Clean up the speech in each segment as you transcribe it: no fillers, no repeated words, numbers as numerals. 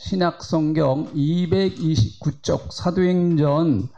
신약성경 229쪽 사도행전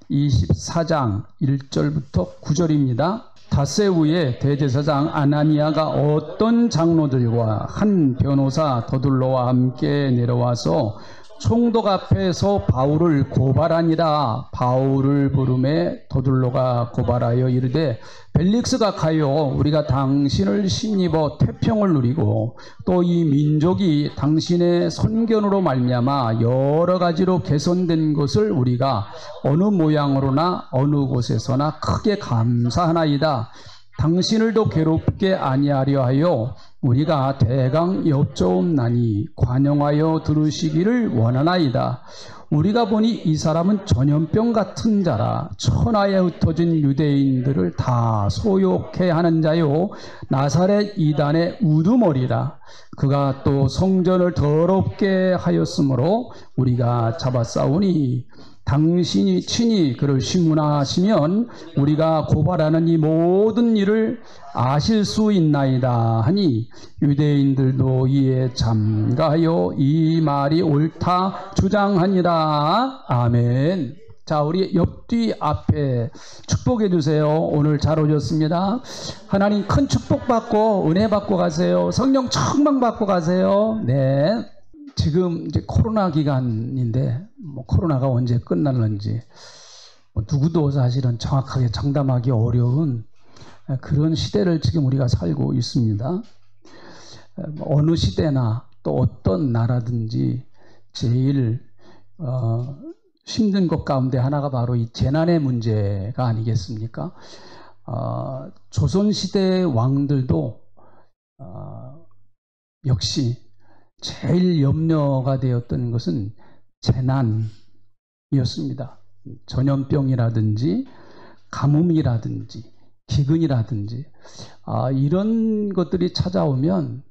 24장 1절부터 9절입니다. 닷새 후에 대제사장 아나니아가 어떤 장로들과 한 변호사 더둘로와 함께 내려와서 총독 앞에서 바울을 고발하니라. 바울을 부르매 더둘로가 고발하여 이르되 벨릭스가 가요, 우리가 당신을 힘입어 태평을 누리고 또 이 민족이 당신의 선견으로 말미암아 여러 가지로 개선된 것을 우리가 어느 모양으로나 어느 곳에서나 크게 감사하나이다. 당신을도 괴롭게 아니하려 하여 우리가 대강 여쭈옵나니 관용하여 들으시기를 원하나이다. 우리가 보니 이 사람은 전염병 같은 자라. 천하에 흩어진 유대인들을 다 소욕해 하는 자요, 나사렛 이단의 우두머리라. 그가 또 성전을 더럽게 하였으므로 우리가 잡아싸우니 당신이 친히 그를 심문하시면 우리가 고발하는 이 모든 일을 아실 수 있나이다 하니 유대인들도 이에 잠가하여 이 말이 옳다 주장하니라. 아멘. 자, 우리 옆뒤 앞에 축복해 주세요. 오늘 잘 오셨습니다. 하나님 큰 축복 받고 은혜 받고 가세요. 성령 충만 받고 가세요. 네. 지금 이제 코로나 기간인데 코로나가 언제 끝날는지 누구도 사실은 정확하게 장담하기 어려운 그런 시대를 지금 우리가 살고 있습니다. 어느 시대나 또 어떤 나라든지 제일 힘든 것 가운데 하나가 바로 이 재난의 문제가 아니겠습니까? 조선시대 왕들도 역시 제일 염려가 되었던 것은 재난이었습니다. 전염병이라든지 가뭄이라든지 기근이라든지 이런 것들이 찾아오면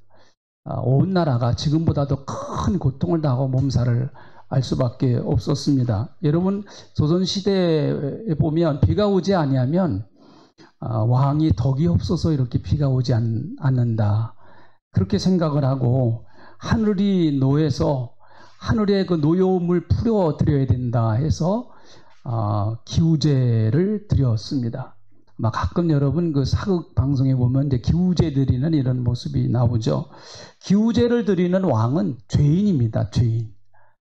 온 나라가 지금보다도 큰 고통을 당하고 몸살을 알 수밖에 없었습니다. 여러분, 조선시대에 보면 비가 오지 아니하면 왕이 덕이 없어서 이렇게 비가 오지 않는다, 그렇게 생각을 하고 하늘이 노해서 하늘의 그 노여움을 풀어드려야 된다 해서 기우제를 드렸습니다. 가끔 여러분 그 사극 방송에 보면 이제 기우제 드리는 이런 모습이 나오죠. 기우제를 드리는 왕은 죄인입니다. 죄인.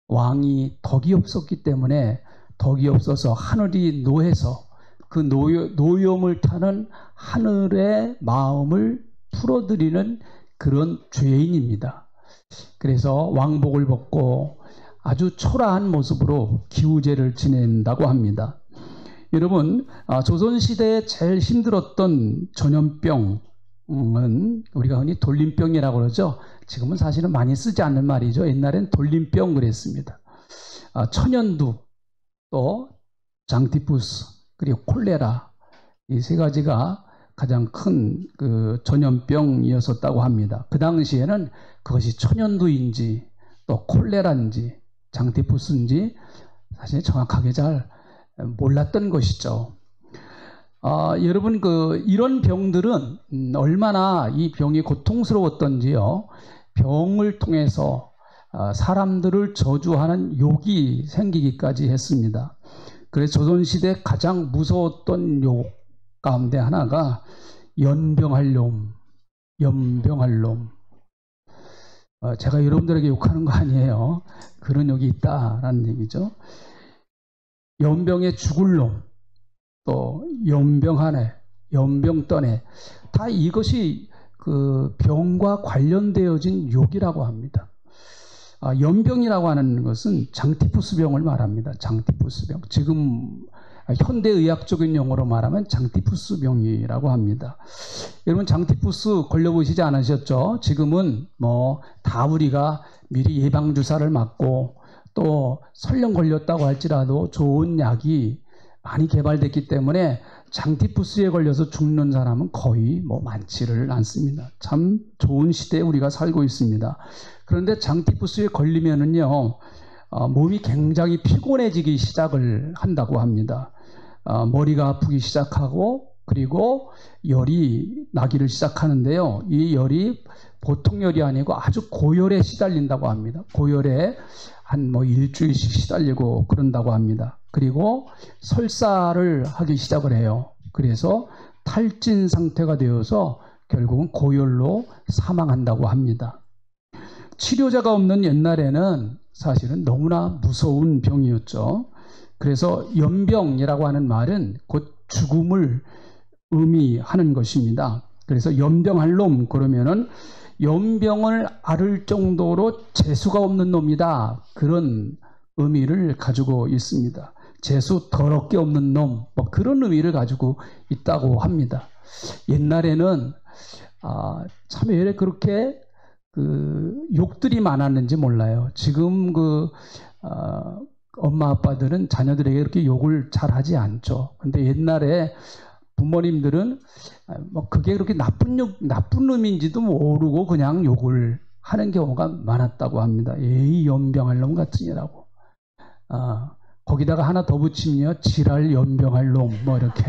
왕이 덕이 없었기 때문에, 덕이 없어서 하늘이 노해서 그 노여움을 타는 하늘의 마음을 풀어드리는 그런 죄인입니다. 그래서 왕복을 벗고 아주 초라한 모습으로 기우제를 지낸다고 합니다. 여러분, 조선시대에 제일 힘들었던 전염병은 우리가 흔히 돌림병이라고 그러죠. 지금은 사실은 많이 쓰지 않는 말이죠. 옛날엔 돌림병 그랬습니다. 천연두, 또 장티푸스, 그리고 콜레라, 이 세 가지가 가장 큰 그 전염병이었었다고 합니다. 그 당시에는 그것이 천연두인지 또 콜레라인지 장티푸스인지 사실 정확하게 잘 몰랐던 것이죠. 여러분, 이런 병들은 얼마나 이 병이 고통스러웠던지요, 병을 통해서 사람들을 저주하는 욕이 생기기까지 했습니다. 그래서 조선시대 가장 무서웠던 욕 가운데 하나가 연병할 놈, 연병할 놈. 제가 여러분들에게 욕하는 거 아니에요. 그런 욕이 있다라는 얘기죠. 연병에 죽을 놈, 또 연병하네, 연병 떠네, 다 이것이 그 병과 관련되어진 욕이라고 합니다. 연병이라고 하는 것은 장티푸스병을 말합니다. 장티푸스병. 지금 현대의학적인 용어로 말하면 장티푸스병이라고 합니다. 여러분, 장티푸스 걸려보시지 않으셨죠? 지금은 다 우리가 미리 예방주사를 맞고 또 설령 걸렸다고 할지라도 좋은 약이 많이 개발됐기 때문에 장티푸스에 걸려서 죽는 사람은 거의 많지를 않습니다. 참 좋은 시대에 우리가 살고 있습니다. 그런데 장티푸스에 걸리면은요, 몸이 굉장히 피곤해지기 시작을 한다고 합니다. 머리가 아프기 시작하고 그리고 열이 나기를 시작하는데요. 이 열이 보통 열이 아니고 아주 고열에 시달린다고 합니다. 고열에 한 뭐 일주일씩 시달리고 그런다고 합니다. 그리고 설사를 하기 시작을 해요. 그래서 탈진 상태가 되어서 결국은 고열로 사망한다고 합니다. 치료자가 없는 옛날에는 사실은 너무나 무서운 병이었죠. 그래서 연병이라고 하는 말은 곧 죽음을 의미하는 것입니다. 그래서 연병할 놈 그러면은 연병을 앓을 정도로 재수가 없는 놈이다. 그런 의미를 가지고 있습니다. 재수 더럽게 없는 놈, 뭐 그런 의미를 가지고 있다고 합니다. 옛날에는 참 왜 그렇게 욕들이 많았는지 몰라요. 지금 엄마 아빠들은 자녀들에게 그렇게 욕을 잘 하지 않죠. 근데 옛날에 부모님들은 뭐 그게 그렇게 나쁜 의미인지도 모르고 그냥 욕을 하는 경우가 많았다고 합니다. 에이 연병할 놈 같으니라고. 거기다가 하나 더 붙이면요, 지랄 연병할 놈 뭐 이렇게.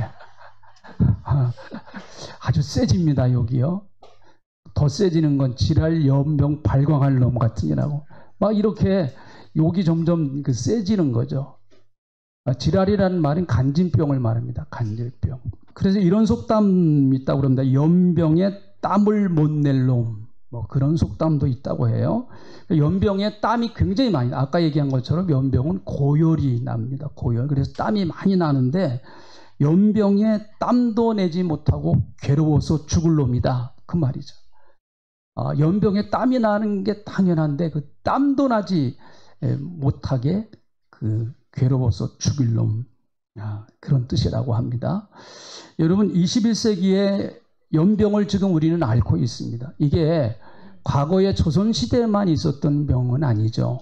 아주 세집니다. 여기요. 더 세지는 건 지랄 연병 발광할 놈 같으니라고. 막 이렇게 욕이 점점 세지는 거죠. 지랄이라는 말은 간질병을 말합니다. 간질병. 그래서 이런 속담이 있다고 그럽니다. 연병에 땀을 못 낼 놈. 뭐 그런 속담도 있다고 해요. 연병에 땀이 굉장히 많이, 아까 얘기한 것처럼 연병은 고열이 납니다. 고열. 그래서 땀이 많이 나는데 연병에 땀도 내지 못하고 괴로워서 죽을 놈이다. 그 말이죠. 연병에 땀이 나는 게 당연한데 그 땀도 나지 못하게 괴로워서 죽일 놈. 그런 뜻이라고 합니다. 여러분 21세기에 연병을 지금 우리는 앓고 있습니다. 이게 과거에 조선시대에만 있었던 병은 아니죠.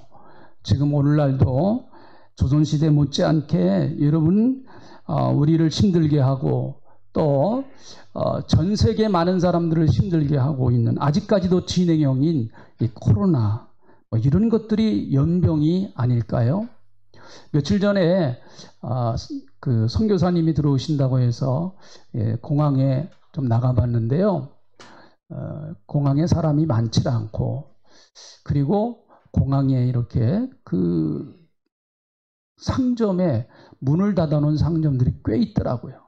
지금 오늘날도 조선시대 못지않게 여러분 우리를 힘들게 하고 또 전 세계 많은 사람들을 힘들게 하고 있는 아직까지도 진행형인 이 코로나 뭐 이런 것들이 연병이 아닐까요? 며칠 전에 선교사님이 들어오신다고 해서 공항에 좀 나가봤는데요. 공항에 사람이 많지 않고 그리고 공항에 이렇게 상점에 문을 닫아놓은 상점들이 꽤 있더라고요.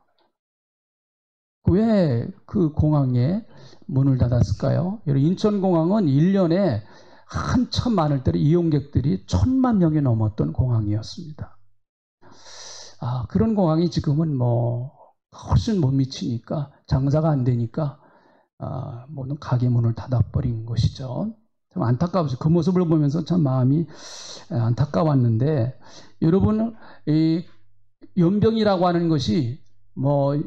왜 그 공항에 문을 닫았을까요? 인천공항은 1년에 한참 많을 때로 이용객들이 1000만 명이 넘었던 공항이었습니다. 그런 공항이 지금은 뭐 훨씬 못 미치니까 장사가 안 되니까 모든 가게 문을 닫아버린 것이죠. 참 안타까워서 그 모습을 보면서 참 마음이 안타까웠는데 여러분 이 연병이라고 하는 것이 뭐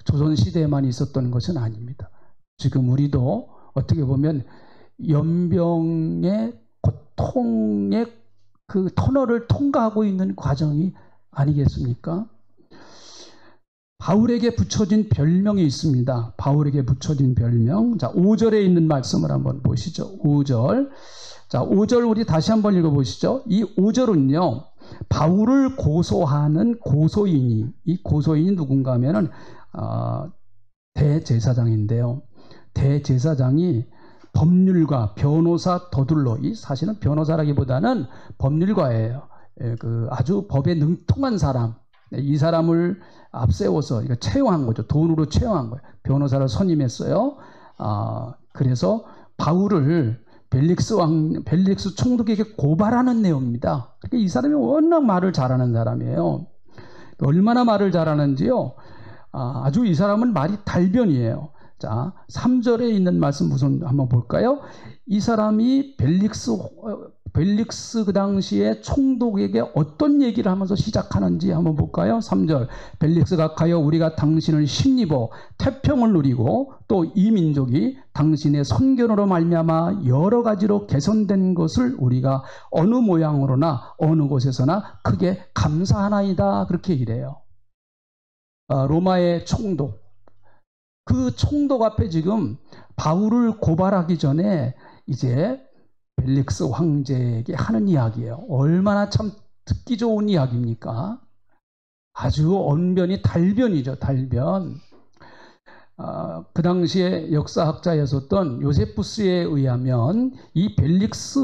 조선시대에만 있었던 것은 아닙니다. 지금 우리도 어떻게 보면 연병의 고통의 그 터널을 통과하고 있는 과정이 아니겠습니까? 바울에게 붙여진 별명이 있습니다. 바울에게 붙여진 별명. 자, 5절에 있는 말씀을 한번 보시죠. 5절. 자, 5절 우리 다시 한번 읽어보시죠. 이 5절은요, 바울을 고소하는 고소인이, 이 고소인이 누군가 하면은, 대제사장인데요. 대제사장이 법률가, 변호사 더둘러, 이 사실은 변호사라기보다는 법률가예요. 아주 법에 능통한 사람, 이 사람을 앞세워서 채용한 거죠. 돈으로 채용한 거예요. 변호사를 선임했어요. 그래서 바울을 벨릭스 총독에게 고발하는 내용입니다. 그러니까 이 사람이 워낙 말을 잘하는 사람이에요. 얼마나 말을 잘하는지요. 아주 이 사람은 말이 달변이에요. 자, 3절에 있는 말씀 우선 한번 볼까요? 이 사람이 벨릭스 그 당시에 총독에게 어떤 얘기를 하면서 시작하는지 한번 볼까요? 3절. 벨릭스가 가여 우리가 당신을 힘입어 태평을 누리고 또 이 민족이 당신의 선견으로 말미암아 여러 가지로 개선된 것을 우리가 어느 모양으로나 어느 곳에서나 크게 감사하나이다. 그렇게 이래요. 로마의 총독. 그 총독 앞에 지금 바울을 고발하기 전에 이제 벨릭스 황제에게 하는 이야기예요. 얼마나 참 듣기 좋은 이야기입니까? 아주 언변이 달변이죠. 달변. 그 당시에 역사학자였었던 요세푸스에 의하면 이 벨릭스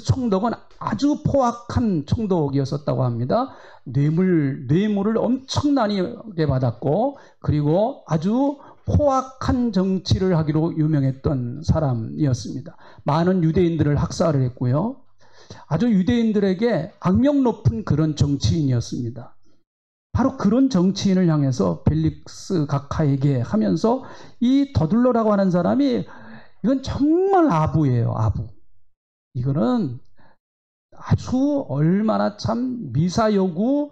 총독은 아주 포악한 총독이었었다고 합니다. 뇌물을 엄청나게 받았고, 그리고 아주 포악한 정치를 하기로 유명했던 사람이었습니다. 많은 유대인들을 학살을 했고요. 아주 유대인들에게 악명 높은 그런 정치인이었습니다. 바로 그런 정치인을 향해서 벨릭스 각하에게 하면서 이 더둘러라고 하는 사람이 이건 정말 아부예요. 아부. 이거는 아주 얼마나 참 미사여구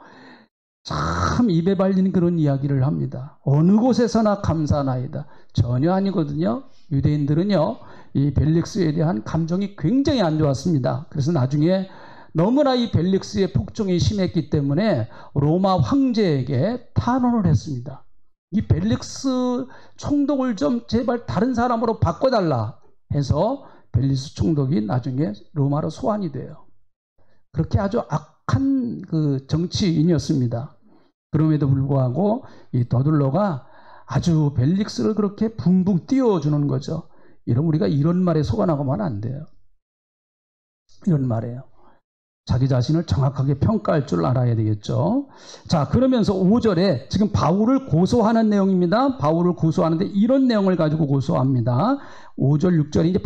참 입에 발리는 그런 이야기를 합니다. 어느 곳에서나 감사나이다. 전혀 아니거든요. 유대인들은요, 이 벨릭스에 대한 감정이 굉장히 안 좋았습니다. 그래서 나중에 너무나 이 벨릭스의 폭정이 심했기 때문에 로마 황제에게 탄원을 했습니다. 이 벨릭스 총독을 좀 제발 다른 사람으로 바꿔달라 해서 벨릭스 총독이 나중에 로마로 소환이 돼요. 그렇게 아주 악한 그 정치인이었습니다. 그럼에도 불구하고 이 더둘러가 아주 벨릭스를 그렇게 붕붕 띄워주는 거죠. 이러면 우리가 이런 말에 속아나가면 안 돼요. 이런 말이에요. 자기 자신을 정확하게 평가할 줄 알아야 되겠죠. 자, 그러면서 5절에 지금 바울을 고소하는 내용입니다. 바울을 고소하는데 이런 내용을 가지고 고소합니다. 5절, 6절이 이제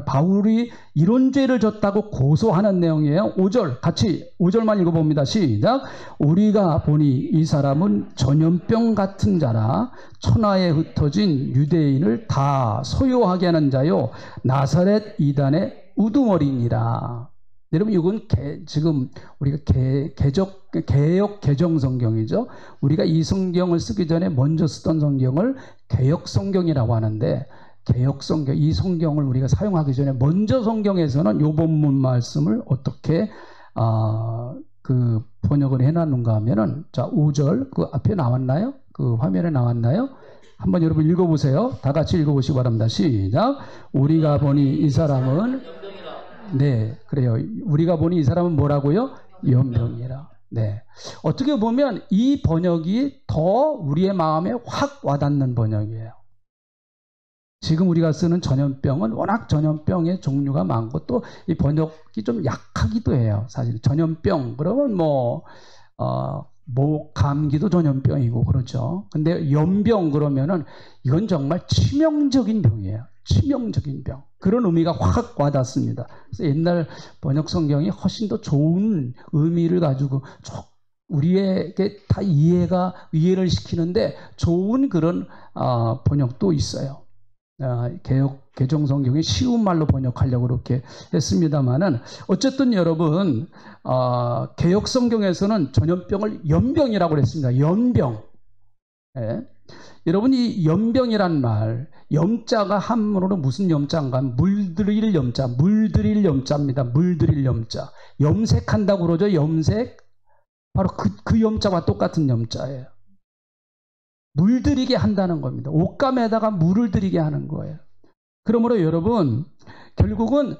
바울이 이런 죄를 졌다고 고소하는 내용이에요. 5절, 같이 5절만 읽어봅니다. 시작. 우리가 보니 이 사람은 전염병 같은 자라 천하에 흩어진 유대인을 다 소요하게 하는 자요 나사렛 이단의 우두머리니라. 여러분, 이건 지금 우리가 개역 개정 성경이죠. 우리가 이 성경을 쓰기 전에 먼저 쓰던 성경을 개역 성경이라고 하는데, 개역 성경, 이 성경을 우리가 사용하기 전에 먼저 성경에서는 요 본문 말씀을 어떻게 그 번역을 해놨는가 하면은, 자, 5절 그 앞에 나왔나요? 그 화면에 나왔나요? 한번 여러분 읽어보세요. 다 같이 읽어보시기 바랍니다. 시작. 우리가 보니 이 사람은, 네, 그래요. 우리가 보니 이 사람은 뭐라고요? 연병이라. 네. 어떻게 보면 이 번역이 더 우리의 마음에 확 와닿는 번역이에요. 지금 우리가 쓰는 전염병은 워낙 전염병의 종류가 많고 또 이 번역이 좀 약하기도 해요. 사실 전염병 그러면 감기도 전염병이고 그렇죠. 근데 연병 그러면은 이건 정말 치명적인 병이에요. 치명적인 병. 그런 의미가 확 와닿습니다. 그래서 옛날 번역 성경이 훨씬 더 좋은 의미를 가지고 우리에게 다 이해를 시키는데 좋은 그런 번역도 있어요. 개정 성경이 쉬운 말로 번역하려고 그렇게 했습니다만은 어쨌든 여러분, 개역 성경에서는 전염병을 연병이라고 했습니다. 연병. 예. 여러분, 이 연병이란 말, 염자가 한문으로 무슨 염자인가? 물들일 염자입니다. 물들일 염자. 염색한다고 그러죠. 염색. 바로 그 염자와 똑같은 염자예요. 물들이게 한다는 겁니다. 옷감에다가 물을 들이게 하는 거예요. 그러므로 여러분, 결국은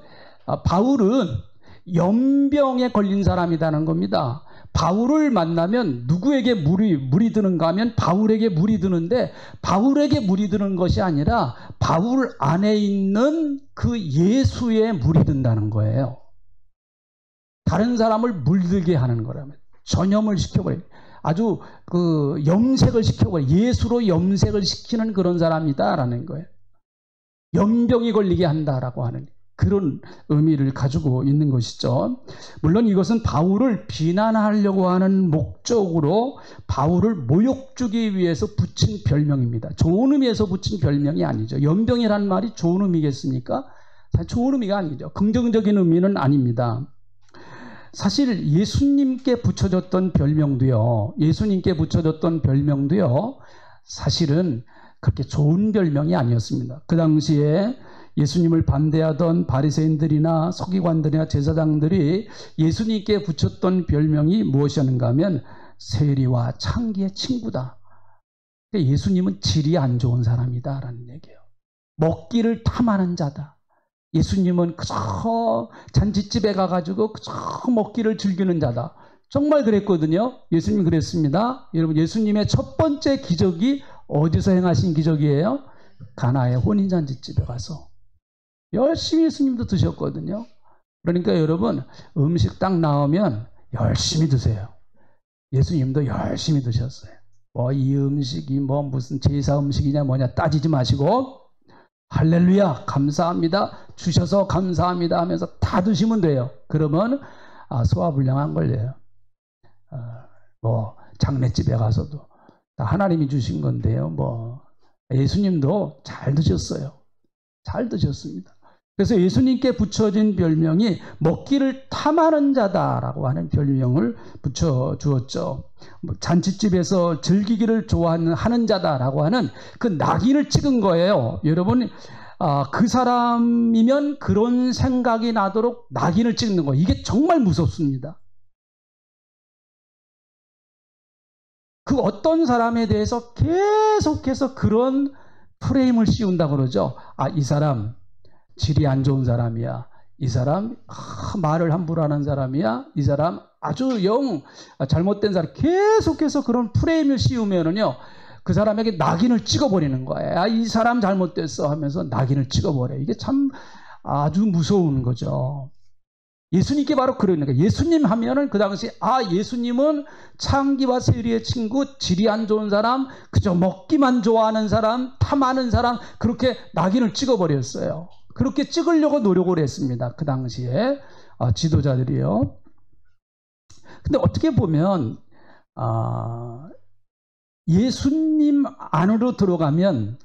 바울은 연병에 걸린 사람이라는 겁니다. 바울을 만나면 누구에게 물이 드는가 하면 바울에게 물이 드는데, 바울에게 물이 드는 것이 아니라 바울 안에 있는 그 예수에 물이 든다는 거예요. 다른 사람을 물들게 하는 거라면 전염을 시켜버려요. 아주 그 염색을 시켜버려요. 예수로 염색을 시키는 그런 사람이다라는 거예요. 연병이 걸리게 한다라고 하는 그런 의미를 가지고 있는 것이죠. 물론 이것은 바울을 비난하려고 하는 목적으로 바울을 모욕 주기 위해서 붙인 별명입니다. 좋은 의미에서 붙인 별명이 아니죠. 연병이라는 말이 좋은 의미겠습니까? 사실 좋은 의미가 아니죠. 긍정적인 의미는 아닙니다. 사실 예수님께 붙여졌던 별명도요, 사실은 그렇게 좋은 별명이 아니었습니다. 그 당시에 예수님을 반대하던 바리새인들이나 서기관들이나 제사장들이 예수님께 붙였던 별명이 무엇이었는가 하면 세리와 창기의 친구다. 예수님은 질이 안 좋은 사람이다라는 얘기예요. 먹기를 탐하는 자다. 예수님은 그저 잔치집에 가가지고 그저 먹기를 즐기는 자다. 정말 그랬거든요. 예수님 그랬습니다. 여러분, 예수님의 첫 번째 기적이 어디서 행하신 기적이에요? 가나의 혼인잔치집에 가서 열심히 예수님도 드셨거든요. 그러니까 여러분, 음식 딱 나오면 열심히 드세요. 예수님도 열심히 드셨어요. 뭐 이 음식이 뭐 무슨 제사 음식이냐 뭐냐 따지지 마시고 할렐루야 감사합니다 주셔서 감사합니다 하면서 다 드시면 돼요. 그러면 소화불량 안 걸려요. 뭐 장례집에 가서도 다 하나님이 주신 건데요. 뭐 예수님도 잘 드셨어요. 잘 드셨습니다. 그래서 예수님께 붙여진 별명이 먹기를 탐하는 자다라고 하는 별명을 붙여주었죠. 잔치집에서 즐기기를 좋아하는 자다라고 하는 그 낙인을 찍은 거예요. 여러분, 그 사람이면 그런 생각이 나도록 낙인을 찍는 거, 이게 정말 무섭습니다. 그 어떤 사람에 대해서 계속해서 그런 프레임을 씌운다고 그러죠. 이 사람 질이 안 좋은 사람이야. 이 사람 말을 함부로 하는 사람이야. 이 사람 아주 잘못된 사람. 계속해서 그런 프레임을 씌우면은요, 그 사람에게 낙인을 찍어버리는 거예요. 이 사람 잘못됐어 하면서 낙인을 찍어버려요. 이게 참 아주 무서운 거죠. 예수님께 바로 그러니까 예수님 하면은 그 당시 예수님은 창기와 세리의 친구, 질이 안 좋은 사람, 그저 먹기만 좋아하는 사람, 탐하는 사람, 그렇게 낙인을 찍어버렸어요. 그렇게 찍으려고 노력을 했습니다. 그 당시에 지도자들이요. 근데 어떻게 보면 예수님 안으로 들어가면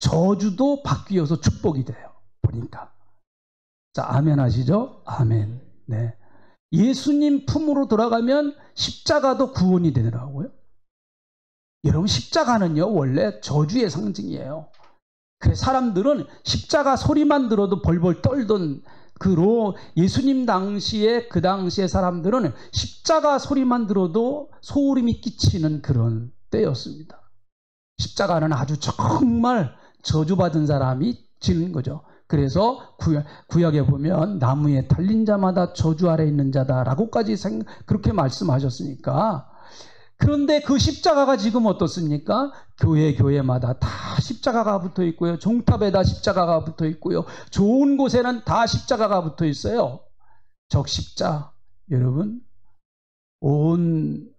저주도 바뀌어서 축복이 돼요. 보니까. 자, 아멘 하시죠? 아멘. 네. 예수님 품으로 들어가면 십자가도 구원이 되더라고요. 여러분, 십자가는요, 원래 저주의 상징이에요. 그래서 사람들은 십자가 소리만 들어도 벌벌 떨던 예수님 당시에, 그 당시에 사람들은 십자가 소리만 들어도 소름이 끼치는 그런 때였습니다. 십자가는 아주 정말 저주받은 사람이 지는 거죠. 그래서 구약에 보면 나무에 달린 자마다 저주 아래 있는 자다라고까지 그렇게 말씀하셨으니까. 그런데 그 십자가가 지금 어떻습니까? 교회마다 다 십자가가 붙어 있고요. 종탑에다 십자가가 붙어 있고요. 좋은 곳에는 다 십자가가 붙어 있어요. 적십자. 여러분, 온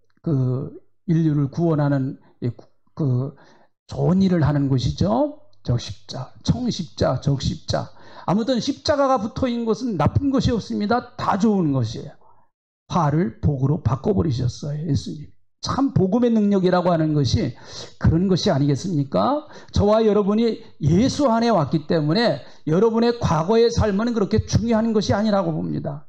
인류를 구원하는 좋은 일을 하는 곳이죠. 적십자, 청십자, 적십자. 아무튼 십자가가 붙어 있는 것은 나쁜 것이 없습니다. 다 좋은 것이에요. 화를 복으로 바꿔버리셨어요, 예수님. 참 복음의 능력이라고 하는 것이 그런 것이 아니겠습니까? 저와 여러분이 예수 안에 왔기 때문에 여러분의 과거의 삶은 그렇게 중요한 것이 아니라고 봅니다.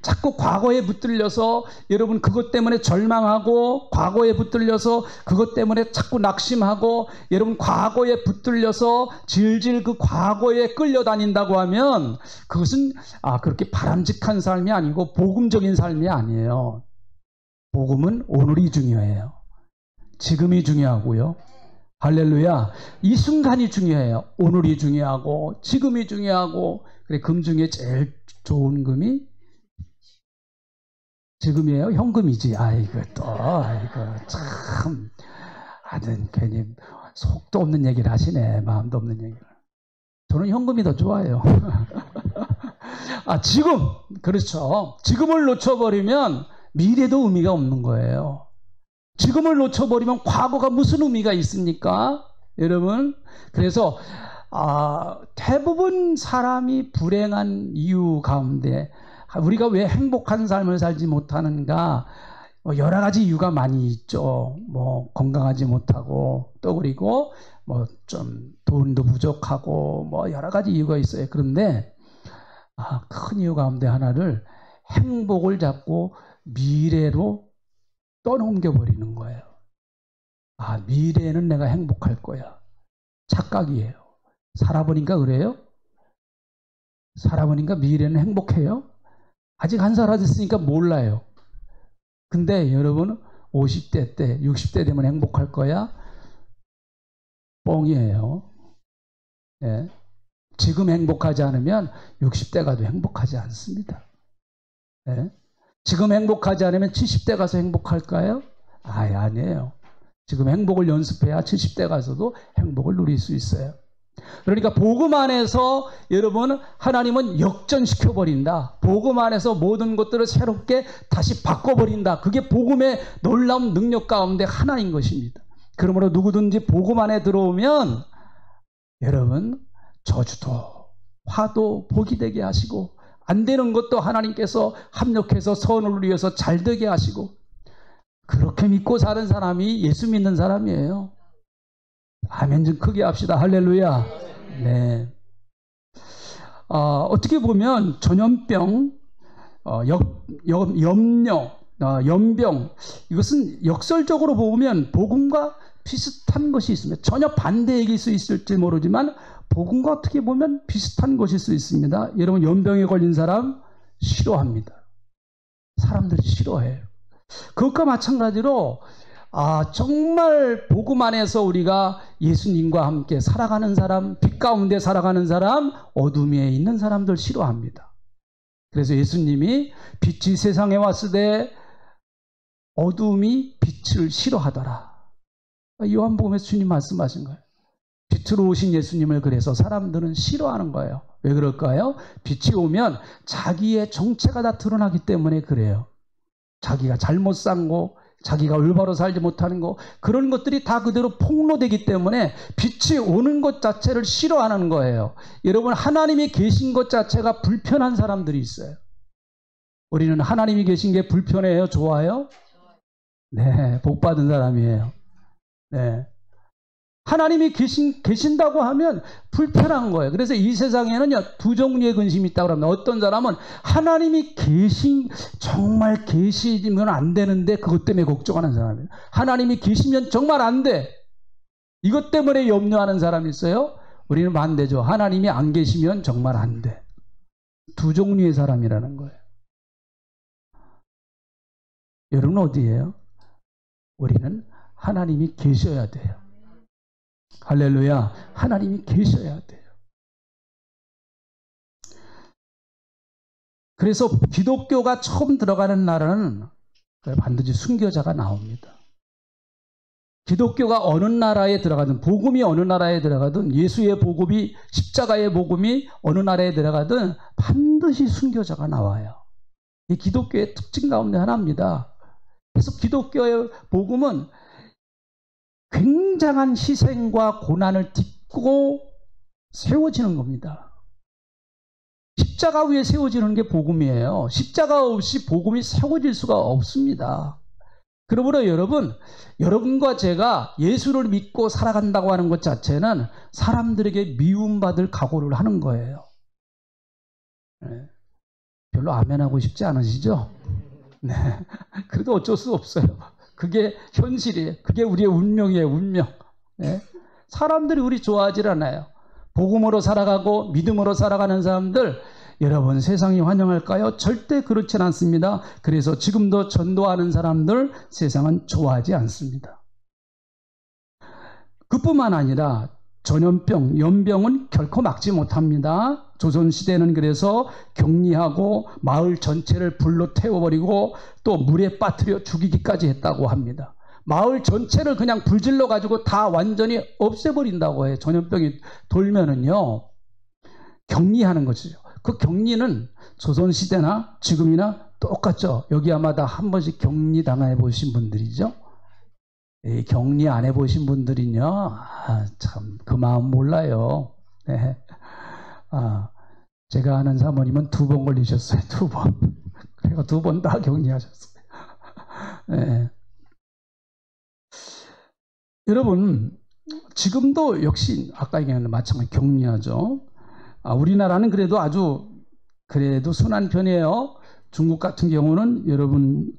자꾸 과거에 붙들려서 여러분 그것 때문에 절망하고, 과거에 붙들려서 그것 때문에 자꾸 낙심하고, 여러분 과거에 붙들려서 질질 그 과거에 끌려다닌다고 하면 그것은 그렇게 바람직한 삶이 아니고 복음적인 삶이 아니에요. 복음은 오늘이 중요해요. 지금이 중요하고요. 할렐루야. 이 순간이 중요해요. 오늘이 중요하고 지금이 중요하고. 그래, 금 중에 제일 좋은 금이 지금이에요? 현금이지. 이거 참 하여튼 괜히 속도 없는 얘기를 하시네. 마음도 없는 얘기를. 저는 현금이 더 좋아요. 지금. 그렇죠. 지금을 놓쳐버리면 미래도 의미가 없는 거예요. 지금을 놓쳐버리면 과거가 무슨 의미가 있습니까? 여러분. 그래서 대부분 사람이 불행한 이유 가운데 우리가 왜 행복한 삶을 살지 못하는가, 여러 가지 이유가 많이 있죠. 뭐 건강하지 못하고, 또 그리고 뭐 좀 돈도 부족하고, 뭐 여러 가지 이유가 있어요. 그런데 큰 이유 가운데 하나를 행복을 잡고 미래로 떠넘겨 버리는 거예요. 미래에는 내가 행복할 거야. 착각이에요. 살아보니까 그래요? 살아보니까 미래는 행복해요? 아직 안 살아졌으니까 몰라요. 근데 여러분 50대 때, 60대 되면 행복할 거야? 뻥이에요. 네. 지금 행복하지 않으면 60대 가도 행복하지 않습니다. 네. 지금 행복하지 않으면 70대 가서 행복할까요? 아니에요. 지금 행복을 연습해야 70대 가서도 행복을 누릴 수 있어요. 그러니까 복음 안에서 여러분 하나님은 역전시켜버린다. 복음 안에서 모든 것들을 새롭게 다시 바꿔버린다. 그게 복음의 놀라운 능력 가운데 하나인 것입니다. 그러므로 누구든지 복음 안에 들어오면 여러분 저주도 화도 복이 되게 하시고 안 되는 것도 하나님께서 합력해서 선을 위해서 잘 되게 하시고 그렇게 믿고 사는 사람이 예수 믿는 사람이에요. 아멘 좀 크게 합시다. 할렐루야. 네. 어떻게 보면 전염병, 염려, 연병 이것은 역설적으로 보면 복음과 비슷한 것이 있습니다. 전혀 반대 얘기일 수 있을지 모르지만 복음과 어떻게 보면 비슷한 것일 수 있습니다. 여러분 연병에 걸린 사람 싫어합니다. 사람들이 싫어해요. 그것과 마찬가지로 정말 복음 안에서 우리가 예수님과 함께 살아가는 사람, 빛 가운데 살아가는 사람, 어둠에 있는 사람들 싫어합니다. 그래서 예수님이 빛이 세상에 왔을 때 어둠이 빛을 싫어하더라. 요한복음에서 주님 말씀하신 거예요. 빛으로 오신 예수님을 그래서 사람들은 싫어하는 거예요. 왜 그럴까요? 빛이 오면 자기의 정체가 다 드러나기 때문에 그래요. 자기가 잘못 산 거, 자기가 올바로 살지 못하는 거, 그런 것들이 다 그대로 폭로되기 때문에 빛이 오는 것 자체를 싫어하는 거예요. 여러분 하나님이 계신 것 자체가 불편한 사람들이 있어요. 우리는 하나님이 계신 게 불편해요? 좋아요? 네, 복 받은 사람이에요. 네. 하나님이 계신다고 하면 불편한 거예요. 그래서 이 세상에는 두 종류의 근심이 있다고 합니다. 어떤 사람은 하나님이 정말 계시면 안 되는데 그것 때문에 걱정하는 사람이에요. 하나님이 계시면 정말 안 돼. 이것 때문에 염려하는 사람이 있어요. 우리는 반대죠. 하나님이 안 계시면 정말 안 돼. 두 종류의 사람이라는 거예요. 여러분 어디예요? 우리는 하나님이 계셔야 돼요. 할렐루야. 하나님이 계셔야 돼요. 그래서 기독교가 처음 들어가는 나라는 반드시 순교자가 나옵니다. 기독교가 어느 나라에 들어가든, 복음이 어느 나라에 들어가든, 예수의 복음이, 십자가의 복음이 어느 나라에 들어가든 반드시 순교자가 나와요. 이 기독교의 특징 가운데 하나입니다. 그래서 기독교의 복음은 굉장한 희생과 고난을 딛고 세워지는 겁니다. 십자가 위에 세워지는 게 복음이에요. 십자가 없이 복음이 세워질 수가 없습니다. 그러므로 여러분과 제가 예수를 믿고 살아간다고 하는 것 자체는 사람들에게 미움받을 각오를 하는 거예요. 네. 별로 아멘하고 싶지 않으시죠? 네. 그래도 어쩔 수 없어요. 그게 현실이에요. 그게 우리의 운명이에요. 운명. 네. 사람들이 우리 좋아하질 않아요. 복음으로 살아가고 믿음으로 살아가는 사람들 여러분 세상이 환영할까요? 절대 그렇진 않습니다. 그래서 지금도 전도하는 사람들 세상은 좋아하지 않습니다. 그뿐만 아니라 전염병, 연병은 결코 막지 못합니다. 조선시대는 그래서 격리하고 마을 전체를 불로 태워버리고 또 물에 빠뜨려 죽이기까지 했다고 합니다. 마을 전체를 그냥 불질러 가지고 다 완전히 없애버린다고 해요. 전염병이 돌면은요. 격리하는 것이죠. 그 격리는 조선시대나 지금이나 똑같죠. 여기 아마 다 한 번씩 격리 당해 보신 분들이죠. 격리 안 해보신 분들은요, 참, 그 마음 몰라요. 네. 제가 아는 사모님은 2번 걸리셨어요. 2번. 그리고 2번 다 격리하셨어요. 네. 여러분, 지금도 역시 아까 얘기한 마찬가지 격리하죠. 우리나라는 그래도 순한 편이에요. 중국 같은 경우는 여러분,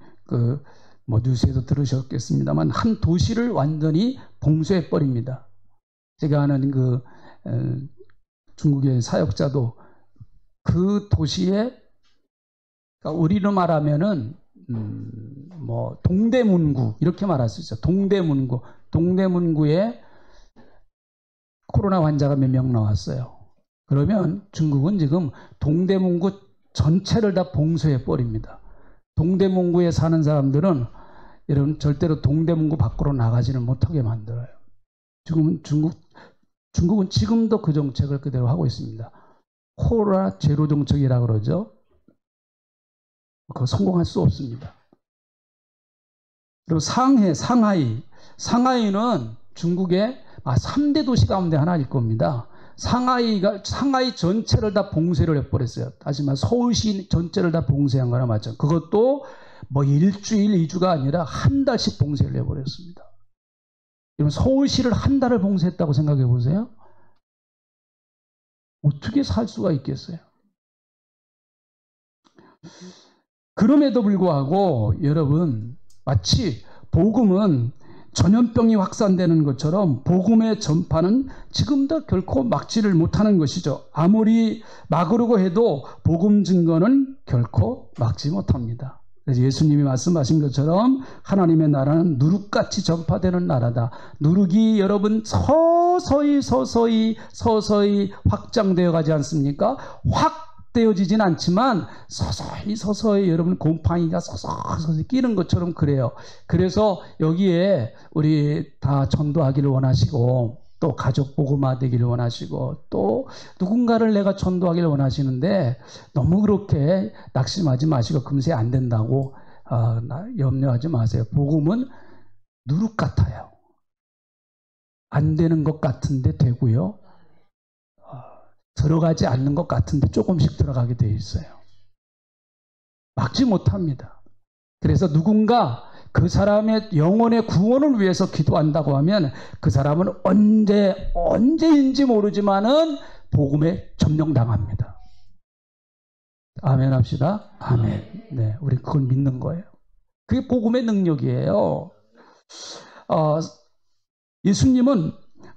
뉴스에도 들으셨겠습니다만 한 도시를 완전히 봉쇄해 버립니다. 제가 아는 중국의 사역자도 그 도시에 그러니까 우리로 말하면은 동대문구 이렇게 말할 수 있어요. 동대문구에 코로나 환자가 몇 명 나왔어요. 그러면 중국은 지금 동대문구 전체를 다 봉쇄해 버립니다. 동대문구에 사는 사람들은 여러분 절대로 동대문구 밖으로 나가지는 못하게 만들어요. 지금은 중국은 지금도 그 정책을 그대로 하고 있습니다. 코로나 제로 정책이라고 그러죠. 그거 성공할 수 없습니다. 그리고 상하이는 중국의 3대 도시 가운데 하나일 겁니다. 상하이 전체를 다 봉쇄를 해버렸어요. 다시 말해 서울시 전체를 다 봉쇄한 거나 마찬가지. 그것도 뭐 일주일, 2주가 아니라 한 달씩 봉쇄를 해버렸습니다. 여러분 서울시를 한 달을 봉쇄했다고 생각해 보세요. 어떻게 살 수가 있겠어요? 그럼에도 불구하고 여러분 마치 복음은 전염병이 확산되는 것처럼 복음의 전파는 지금도 결코 막지를 못하는 것이죠. 아무리 막으려고 해도 복음 증거는 결코 막지 못합니다. 그래서 예수님이 말씀하신 것처럼 하나님의 나라는 누룩같이 전파되는 나라다. 누룩이 여러분 서서히 확장되어 가지 않습니까? 확 되어지진 않지만 서서히 여러분 곰팡이가 서서히 끼는 것처럼 그래요. 그래서 여기에 우리 다 전도하기를 원하시고 또 가족 복음화 되기를 원하시고 또 누군가를 내가 전도하기를 원하시는데 너무 그렇게 낙심하지 마시고 금세 안 된다고 염려하지 마세요. 복음은 누룩 같아요. 안 되는 것 같은데 되고요. 들어가지 않는 것 같은데 조금씩 들어가게 되어 있어요. 막지 못합니다. 그래서 누군가 그 사람의 영혼의 구원을 위해서 기도한다고 하면 그 사람은 언제인지 모르지만은 복음에 점령당합니다. 아멘 합시다. 아멘. 네, 우리 그걸 믿는 거예요. 그게 복음의 능력이에요. 예수님은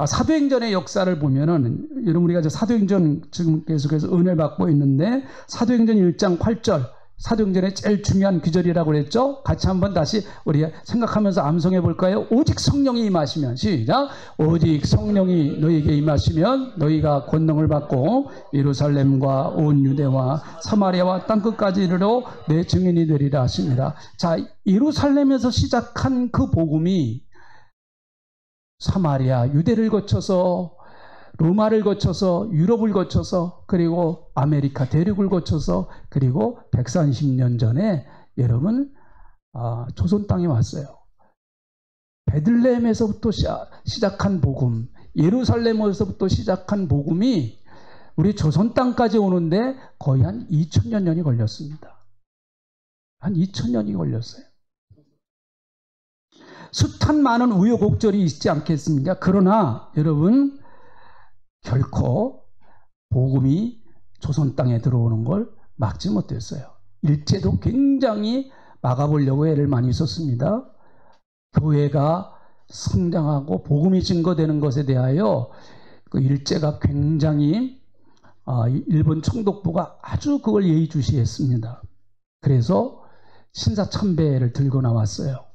사도행전의 역사를 보면은 여러분 우리가 사도행전 지금 계속해서 은혜를 받고 있는데 사도행전 1장 8절 사도행전의 제일 중요한 구절이라고 그랬죠. 같이 한번 다시 우리 생각하면서 암송해 볼까요? 오직 성령이 임하시면 시작. 오직 성령이 너희에게 임하시면 너희가 권능을 받고 예루살렘과 온 유대와 사마리아와 땅끝까지 이르러 내 증인이 되리라 하십니다. 자, 예루살렘에서 시작한 그 복음이 사마리아, 유대를 거쳐서 로마를 거쳐서 유럽을 거쳐서 그리고 아메리카 대륙을 거쳐서 그리고 130년 전에 여러분 조선 땅에 왔어요. 베들레헴에서부터 시작한 복음, 예루살렘에서부터 시작한 복음이 우리 조선 땅까지 오는데 거의 한 2000년이 걸렸습니다. 한 2000년이 걸렸어요. 숱한 많은 우여곡절이 있지 않겠습니까? 그러나 여러분 결코 복음이 조선 땅에 들어오는 걸 막지 못했어요. 일제도 굉장히 막아보려고 애를 많이 썼습니다. 교회가 성장하고 복음이 증거되는 것에 대하여 그 일제가 굉장히 일본 총독부가 아주 그걸 예의주시했습니다. 그래서 신사참배를 들고 나왔어요.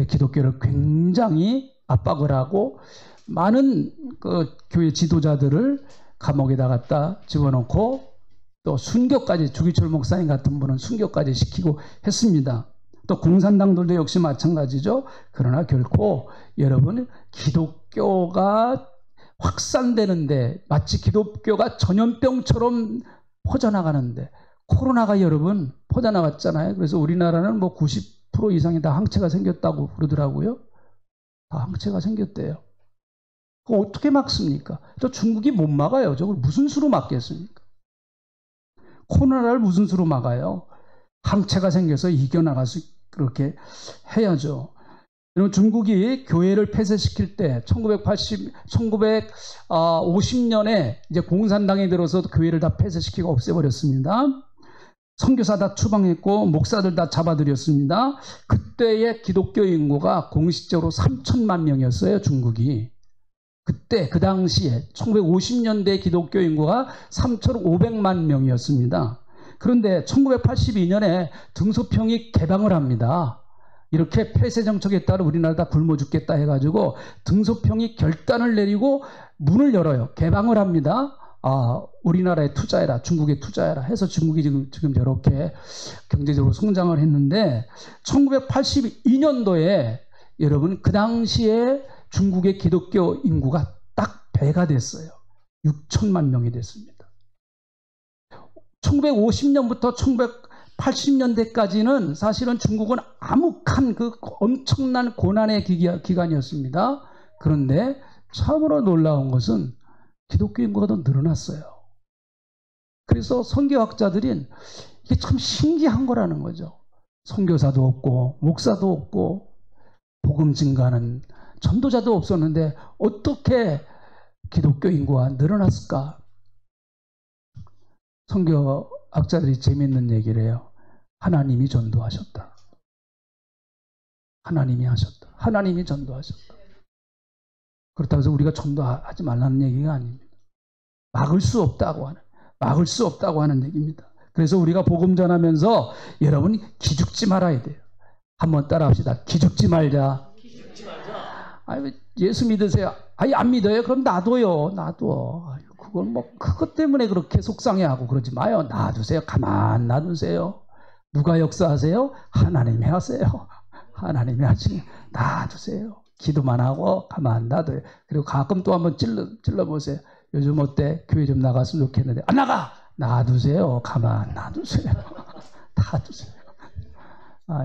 기독교를 굉장히 압박을 하고 많은 그 교회 지도자들을 감옥에다 갖다 집어넣고 또 순교까지 주기철 목사님 같은 분은 순교까지 시키고 했습니다. 또 공산당들도 역시 마찬가지죠. 그러나 결코 여러분 기독교가 확산되는데 마치 기독교가 전염병처럼 퍼져나가는데 코로나가 여러분 퍼져나갔잖아요. 그래서 우리나라는 뭐 90% 이상이 다 항체가 생겼다고 그러더라고요. 다 항체가 생겼대요. 그거 어떻게 막습니까? 저 중국이 못 막아요. 저걸 무슨 수로 막겠습니까? 코로나를 무슨 수로 막아요? 항체가 생겨서 이겨나갈 수 그렇게 해야죠. 여러분 중국이 교회를 폐쇄시킬 때 1950년에 이제 공산당이 들어서 교회를 다 폐쇄시키고 없애버렸습니다. 선교사 다 추방했고 목사들 다 잡아들였습니다. 그때의 기독교 인구가 공식적으로 3천만 명이었어요. 중국이. 그때 그 당시에 1950년대 기독교 인구가 3,500만 명이었습니다. 그런데 1982년에 등소평이 개방을 합니다. 이렇게 폐쇄 정책에 따라 우리나라 다 굶어 죽겠다 해가지고 등소평이 결단을 내리고 문을 열어요. 개방을 합니다. 우리나라에 투자해라, 중국에 투자해라 해서 중국이 지금 이렇게 경제적으로 성장을 했는데 1982년도에 여러분 그 당시에 중국의 기독교 인구가 딱 배가 됐어요. 6천만 명이 됐습니다. 1950년부터 1980년대까지는 사실은 중국은 암흑한 그 엄청난 고난의 기간이었습니다. 그런데 참으로 놀라운 것은 기독교 인구가 더 늘어났어요. 그래서 선교학자들은 이게 참 신기한 거라는 거죠. 선교사도 없고 목사도 없고 복음 증가하는 전도자도 없었는데 어떻게 기독교 인구가 늘어났을까? 선교학자들이 재미있는 얘기를 해요. 하나님이 전도하셨다. 하나님이 하셨다. 하나님이 전도하셨다. 그렇다고 해서 우리가 전도하지 말라는 얘기가 아닙니다. 막을 수 없다고 하는 얘기입니다. 그래서 우리가 복음 전하면서 여러분 기죽지 말아야 돼요. 한번 따라합시다. 기죽지 말자. 아유, 예수 믿으세요. 아니 안 믿어요? 그럼 놔둬요. 놔둬. 아유, 그걸 뭐 그것 때문에 그렇게 속상해하고 그러지 마요. 놔두세요. 가만 놔두세요. 누가 역사하세요? 하나님이 하세요. 하나님이 하시니 놔두세요. 기도만 하고 가만 놔둬요. 그리고 가끔 또 한번 찔러보세요. 요즘 어때? 교회 좀 나갔으면 좋겠는데 안 나가! 놔두세요. 가만 놔두세요. 놔두세요.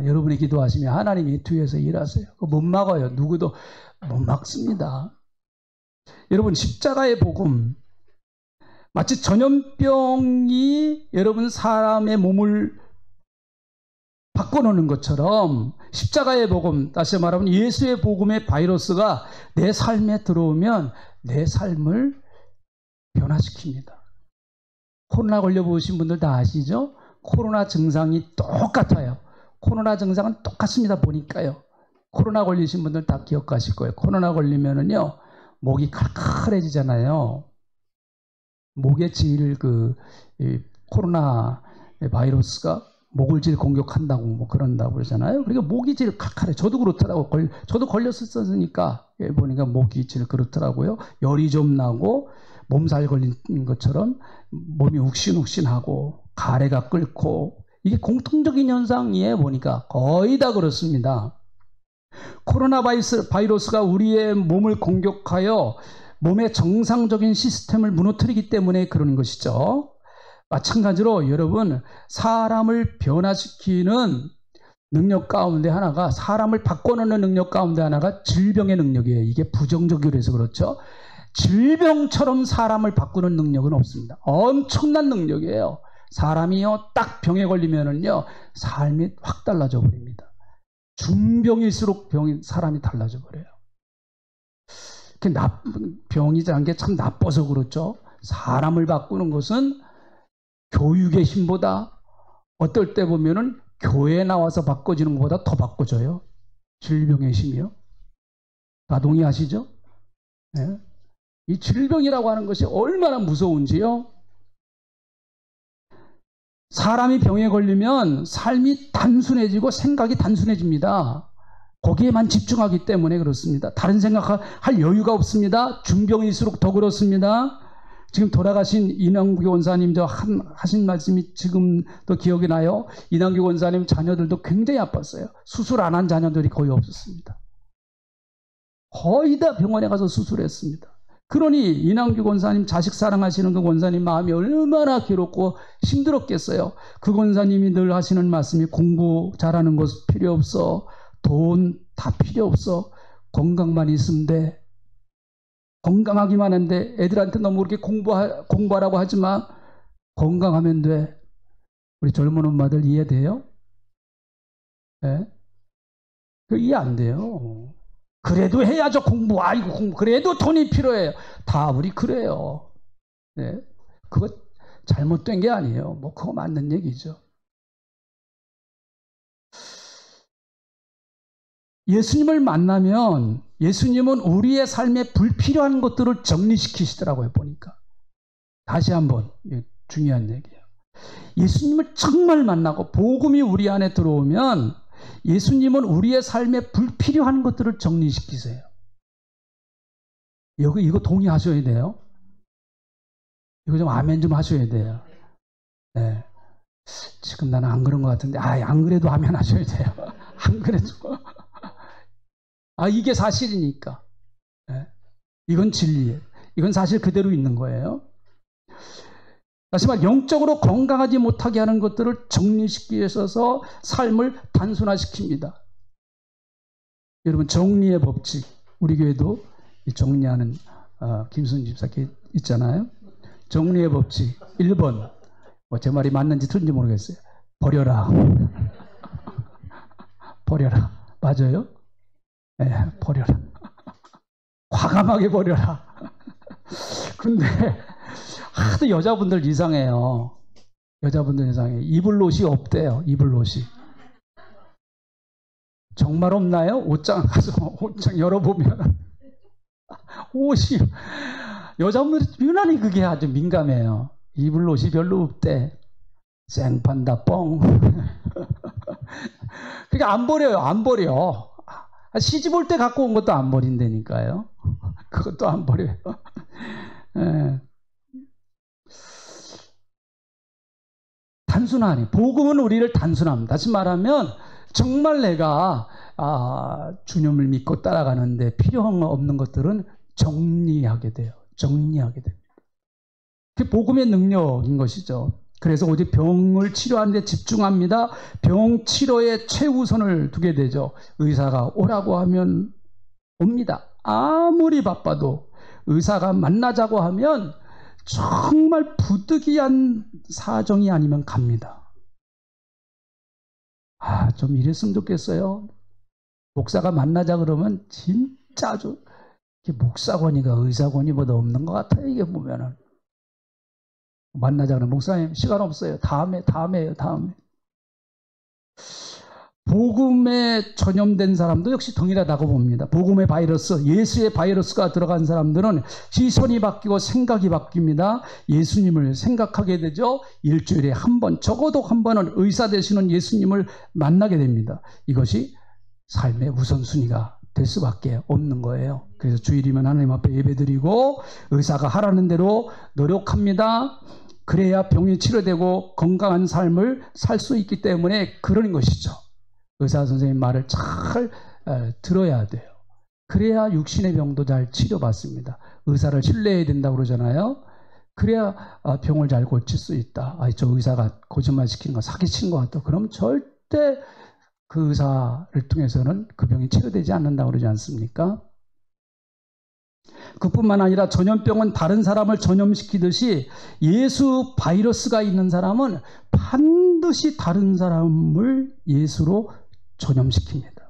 여러분이 기도하시면 하나님이 뒤에서 일하세요. 못 막아요. 누구도 못 막습니다. 여러분 십자가의 복음 마치 전염병이 여러분 사람의 몸을 바꿔놓는 것처럼 십자가의 복음, 다시 말하면 예수의 복음의 바이러스가 내 삶에 들어오면 내 삶을 변화시킵니다. 코로나 걸려보신 분들 다 아시죠? 코로나 증상이 똑같아요. 코로나 증상은 똑같습니다. 보니까요. 코로나 걸리신 분들 다 기억하실 거예요. 코로나 걸리면은요, 목이 칼칼해지잖아요. 목에 질 코로나 바이러스가 목을 질 공격한다고 뭐 그런다고 그러잖아요. 그러니까 목이 질 칼칼해. 저도 그렇더라고요. 저도 걸렸었으니까 보니까 목이 질 그렇더라고요. 열이 좀 나고 몸살 걸린 것처럼 몸이 욱신욱신하고 가래가 끓고 이게 공통적인 현상이에요. 보니까 거의 다 그렇습니다. 코로나 바이러스가 우리의 몸을 공격하여 몸의 정상적인 시스템을 무너뜨리기 때문에 그러는 것이죠. 마찬가지로 여러분 사람을 변화시키는 능력 가운데 하나가 사람을 바꿔놓는 능력 가운데 하나가 질병의 능력이에요. 이게 부정적이라 해서 그렇죠. 질병처럼 사람을 바꾸는 능력은 없습니다. 엄청난 능력이에요. 사람이요 딱 병에 걸리면은요 삶이 확 달라져 버립니다. 중병일수록 사람이 달라져 버려요. 병이라는 게 참 나빠서 그렇죠. 사람을 바꾸는 것은 교육의 힘보다 어떨 때 보면은 교회에 나와서 바꿔지는 것보다 더 바꿔져요. 질병의 힘이요. 다 동의하시죠? 네. 이 질병이라고 하는 것이 얼마나 무서운지요. 사람이 병에 걸리면 삶이 단순해지고 생각이 단순해집니다. 거기에만 집중하기 때문에 그렇습니다. 다른 생각할 여유가 없습니다. 중병일수록 더 그렇습니다. 지금 돌아가신 이남규 원사님 하신 말씀이 지금도 기억이 나요. 이남규 원사님 자녀들도 굉장히 아팠어요. 수술 안 한 자녀들이 거의 없었습니다. 거의 다 병원에 가서 수술했습니다. 그러니 이남규 권사님 자식 사랑하시는 그 권사님 마음이 얼마나 괴롭고 힘들었겠어요. 그 권사님이 늘 하시는 말씀이 공부 잘하는 것 필요 없어. 돈 다 필요 없어. 건강만 있으면 돼. 건강하기만 한데 애들한테 너무 그렇게 공부하라고 하지 마. 건강하면 돼. 우리 젊은 엄마들 이해돼요? 네? 그 이해 안 돼요. 그래도 해야죠. 공부. 아이고 공부. 그래도 돈이 필요해요. 다 우리 그래요. 네. 그거 잘못된 게 아니에요. 뭐 그거 맞는 얘기죠. 예수님을 만나면 예수님은 우리의 삶에 불필요한 것들을 정리시키시더라고요. 보니까. 다시 한번 중요한 얘기예요. 예수님을 정말 만나고 복음이 우리 안에 들어오면 예수님은 우리의 삶에 불필요한 것들을 정리시키세요. 이거 동의하셔야 돼요. 이거 좀 아멘 좀 하셔야 돼요. 네. 지금 나는 안 그런 것 같은데, 안 그래도 아멘 하셔야 돼요. 안 그래도. 이게 사실이니까. 네. 이건 진리예요. 이건 사실 그대로 있는 거예요. 다시 말해 영적으로 건강하지 못하게 하는 것들을 정리시키기 위해서 삶을 단순화시킵니다. 여러분 정리의 법칙, 우리 교회도 정리하는 김순 집사께 있잖아요. 정리의 법칙 1번, 제 말이 맞는지 틀린지 모르겠어요. 버려라. 버려라. 맞아요? 네, 버려라. 과감하게 버려라. 근데 하도 여자분들 이상해요. 여자분들 이상해요. 입을 옷이 없대요. 입을 옷이. 정말 없나요? 옷장 가서 옷장 열어보면 옷이, 여자분들이 유난히 그게 아주 민감해요. 입을 옷이 별로 없대. 생판다 뻥. 그러니까 안 버려요. 안 버려. 시집 올 때 갖고 온 것도 안 버린다니까요. 그것도 안 버려요. 예. 단순하니 복음은 우리를 단순합니다. 다시 말하면 정말 내가 주님을 믿고 따라가는데 필요 없는 것들은 정리하게 돼요. 정리하게 됩니다. 그게 복음의 능력인 것이죠. 그래서 오직 병을 치료하는 데 집중합니다. 병 치료에 최우선을 두게 되죠. 의사가 오라고 하면 옵니다. 아무리 바빠도 의사가 만나자고 하면 정말 부득이한 사정이 아니면 갑니다. 좀 이랬으면 좋겠어요. 목사가 만나자 그러면 진짜 아주 목사권위가 의사권위보다 없는 것 같아요. 이게 보면은. 만나자 그러면 목사님 시간 없어요. 다음에요. 복음에 전염된 사람도 역시 동일하다고 봅니다. 복음의 바이러스, 예수의 바이러스가 들어간 사람들은 시선이 바뀌고 생각이 바뀝니다. 예수님을 생각하게 되죠. 일주일에 한 번, 적어도 한 번은 의사 되시는 예수님을 만나게 됩니다. 이것이 삶의 우선순위가 될 수밖에 없는 거예요. 그래서 주일이면 하나님 앞에 예배드리고 의사가 하라는 대로 노력합니다. 그래야 병이 치료되고 건강한 삶을 살 수 있기 때문에 그런 것이죠. 의사 선생님 말을 잘 들어야 돼요. 그래야 육신의 병도 잘 치료받습니다. 의사를 신뢰해야 된다고 그러잖아요. 그래야 병을 잘 고칠 수 있다. 저 의사가 거짓말 시킨 거 사기친 것 같다. 그럼 절대 그 의사를 통해서는 그 병이 치료되지 않는다고 그러지 않습니까? 그뿐만 아니라 전염병은 다른 사람을 전염시키듯이 예수 바이러스가 있는 사람은 반드시 다른 사람을 예수로 전염시킵니다.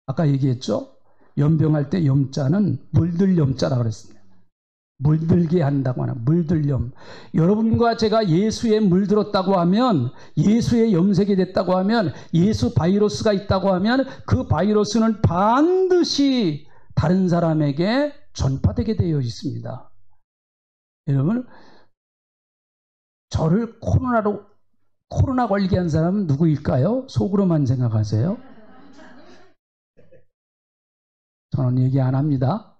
아까 얘기했죠? 염병할 때 염자는 물들 염자라고 그랬습니다. 물들게 한다고 하는 물들염. 여러분과 제가 예수에 물들었다고 하면, 예수의 염색이 됐다고 하면, 예수 바이러스가 있다고 하면 그 바이러스는 반드시 다른 사람에게 전파되게 되어 있습니다. 여러분, 저를 코로나 걸리게 한 사람은 누구일까요? 속으로만 생각하세요. 저는 얘기 안 합니다.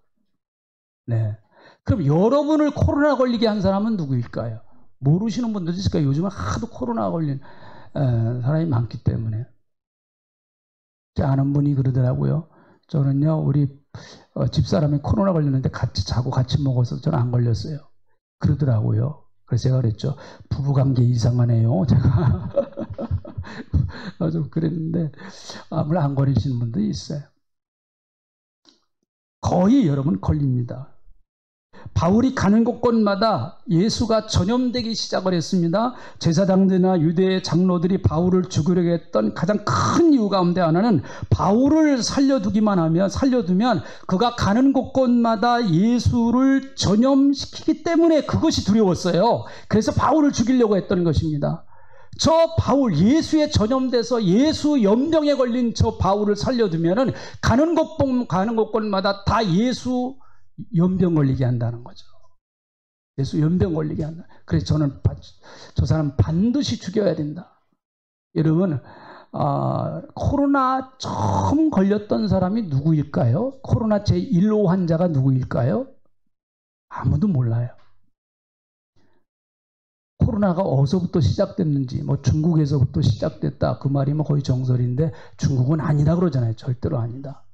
네. 그럼 여러분을 코로나 걸리게 한 사람은 누구일까요? 모르시는 분들도 있을 거예요. 요즘은 하도 코로나 걸린 사람이 많기 때문에. 제 아는 분이 그러더라고요. 저는요, 우리 집사람이 코로나 걸렸는데 같이 자고 같이 먹어서 저는 안 걸렸어요. 그러더라고요. 그래서 제가 그랬죠. 부부관계 이상하네요. 제가 좀 그랬는데 아무나 안 걸리시는 분도 있어요. 거의 여러분 걸립니다. 바울이 가는 곳곳마다 예수가 전염되기 시작을 했습니다. 제사장들이나 유대의 장로들이 바울을 죽이려고 했던 가장 큰 이유 가운데 하나는 바울을 살려두면 그가 가는 곳곳마다 예수를 전염시키기 때문에 그것이 두려웠어요. 그래서 바울을 죽이려고 했던 것입니다. 저 바울, 예수에 전염돼서 예수 염병에 걸린 저 바울을 살려두면은 가는 곳곳마다 다 예수 염병 걸리게 한다는 거죠. 예수 염병 걸리게 한다. 그래서 저는 저 사람 반드시 죽여야 된다. 여러분, 코로나 처음 걸렸던 사람이 누구일까요? 코로나 제1호 환자가 누구일까요? 아무도 몰라요. 코로나가 어디서부터 시작됐는지, 뭐 중국에서부터 시작됐다 그 말이면 거의 정설인데 중국은 아니라 그러잖아요. 절대로 아니다.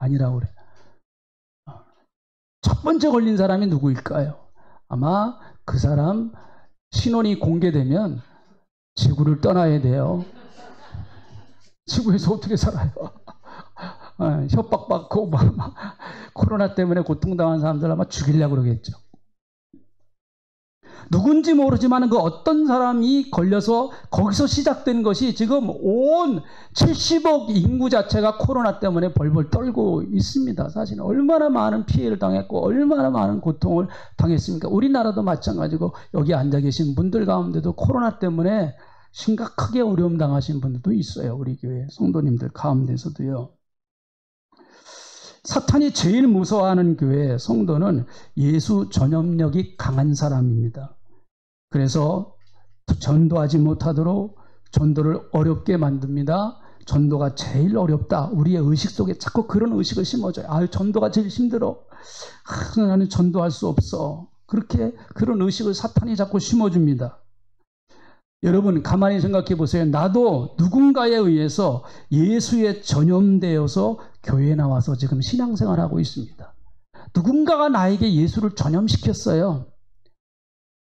아니라고 그래. 첫 번째 걸린 사람이 누구일까요? 아마 그 사람 신원이 공개되면 지구를 떠나야 돼요. 지구에서 어떻게 살아요? 협박받고 막 코로나 때문에 고통당한 사람들 아마 죽이려고 그러겠죠. 누군지 모르지만 그 어떤 사람이 걸려서 거기서 시작된 것이 지금 온 70억 인구 자체가 코로나 때문에 벌벌 떨고 있습니다. 사실 얼마나 많은 피해를 당했고 얼마나 많은 고통을 당했습니까? 우리나라도 마찬가지고 여기 앉아 계신 분들 가운데도 코로나 때문에 심각하게 어려움 당하신 분들도 있어요. 우리 교회 성도님들 가운데서도요. 사탄이 제일 무서워하는 교회 성도는 예수 전염력이 강한 사람입니다. 그래서 전도하지 못하도록 전도를 어렵게 만듭니다. 전도가 제일 어렵다. 우리의 의식 속에 자꾸 그런 의식을 심어줘요. 아유, 전도가 제일 힘들어. 나는 전도할 수 없어. 그렇게 그런 의식을 사탄이 자꾸 심어줍니다. 여러분 가만히 생각해 보세요. 나도 누군가에 의해서 예수에 전염되어서 교회에 나와서 지금 신앙생활하고 있습니다. 누군가가 나에게 예수를 전염시켰어요.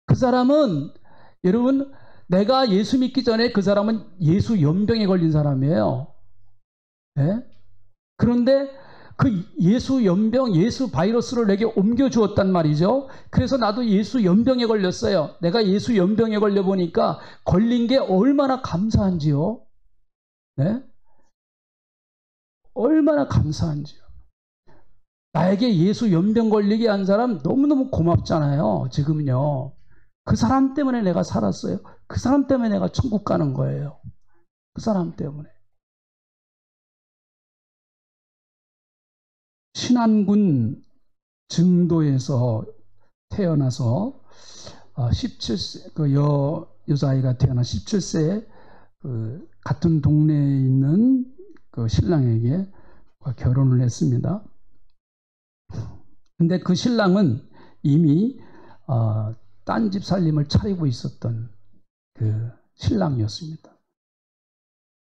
그 사람은 여러분 내가 예수 믿기 전에 그 사람은 예수 연병에 걸린 사람이에요. 네? 그런데 그 예수 연병, 예수 바이러스를 내게 옮겨주었단 말이죠. 그래서 나도 예수 연병에 걸렸어요. 내가 예수 연병에 걸려보니까 걸린 게 얼마나 감사한지요. 네? 얼마나 감사한지요. 나에게 예수 연병 걸리게 한 사람 너무너무 고맙잖아요. 지금요. 그 사람 때문에 내가 살았어요. 그 사람 때문에 내가 천국 가는 거예요. 그 사람 때문에. 신안군 증도에서 태어나서 17세 그 여자아이가 태어나 17세에 그 같은 동네에 있는 그 신랑에게 결혼을 했습니다. 근데 그 신랑은 이미 딴 집 살림을 차리고 있었던 그 신랑이었습니다.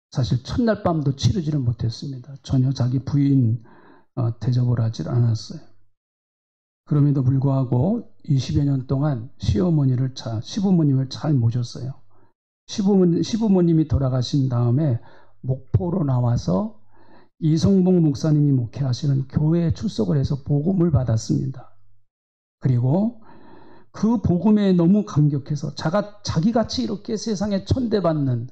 사실 첫날 밤도 치르지를 못했습니다. 전혀 자기 부인 대접을 하지 않았어요. 그럼에도 불구하고 20여 년 동안 시부모님을 잘 모셨어요. 시부모님이 돌아가신 다음에 목포로 나와서 이성봉 목사님이 목회하시는 교회에 출석을 해서 복음을 받았습니다. 그리고 그 복음에 너무 감격해서 자기같이 이렇게 세상에 천대받는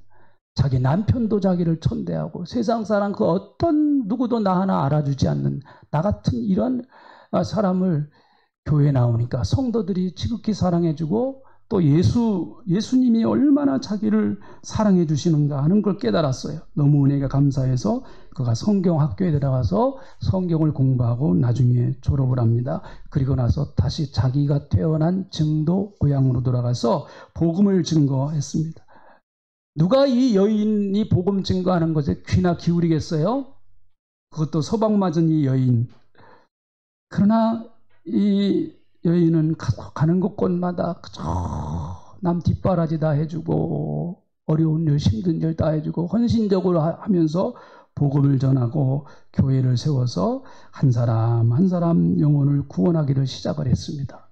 자기 남편도 자기를 천대하고 세상 사람 그 어떤 누구도 나 하나 알아주지 않는 나 같은 이런 사람을 교회에 나오니까 성도들이 지극히 사랑해주고 또 예수님이 얼마나 자기를 사랑해 주시는가 하는 걸 깨달았어요. 너무 은혜가 감사해서 그가 성경학교에 들어가서 성경을 공부하고 나중에 졸업을 합니다. 그리고 나서 다시 자기가 태어난 증도 고향으로 돌아가서 복음을 증거했습니다. 누가 이 여인이 복음 증거하는 것에 귀나 기울이겠어요? 그것도 서방 맞은 이 여인. 그러나 이 여인은 가는 곳곳마다 남 뒷바라지 다 해주고 어려운 일 힘든 일 다 해주고 헌신적으로 하면서 복음을 전하고 교회를 세워서 한 사람 한 사람 영혼을 구원하기를 시작을 했습니다.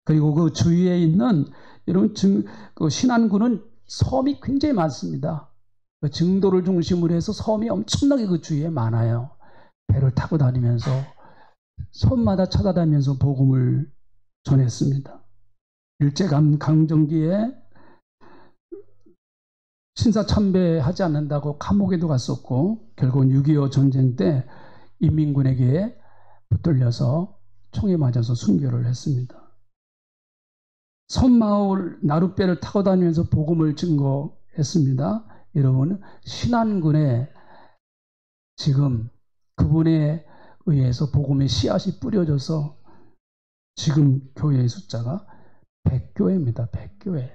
그리고 그 주위에 있는 이런 그 신안군은 섬이 굉장히 많습니다. 그 증도를 중심으로 해서 섬이 엄청나게 그 주위에 많아요. 배를 타고 다니면서 섬마다 찾아다니면서 복음을 전했습니다. 일제강점기에 신사참배하지 않는다고 감옥에도 갔었고 결국은 6.25 전쟁 때 인민군에게 붙들려서 총에 맞아서 순교를 했습니다. 섬마을 나룻배를 타고 다니면서 복음을 증거했습니다. 여러분 신안군에 지금 그분의 의해서 복음의 씨앗이 뿌려져서 지금 교회의 숫자가 100교회입니다. 100교회.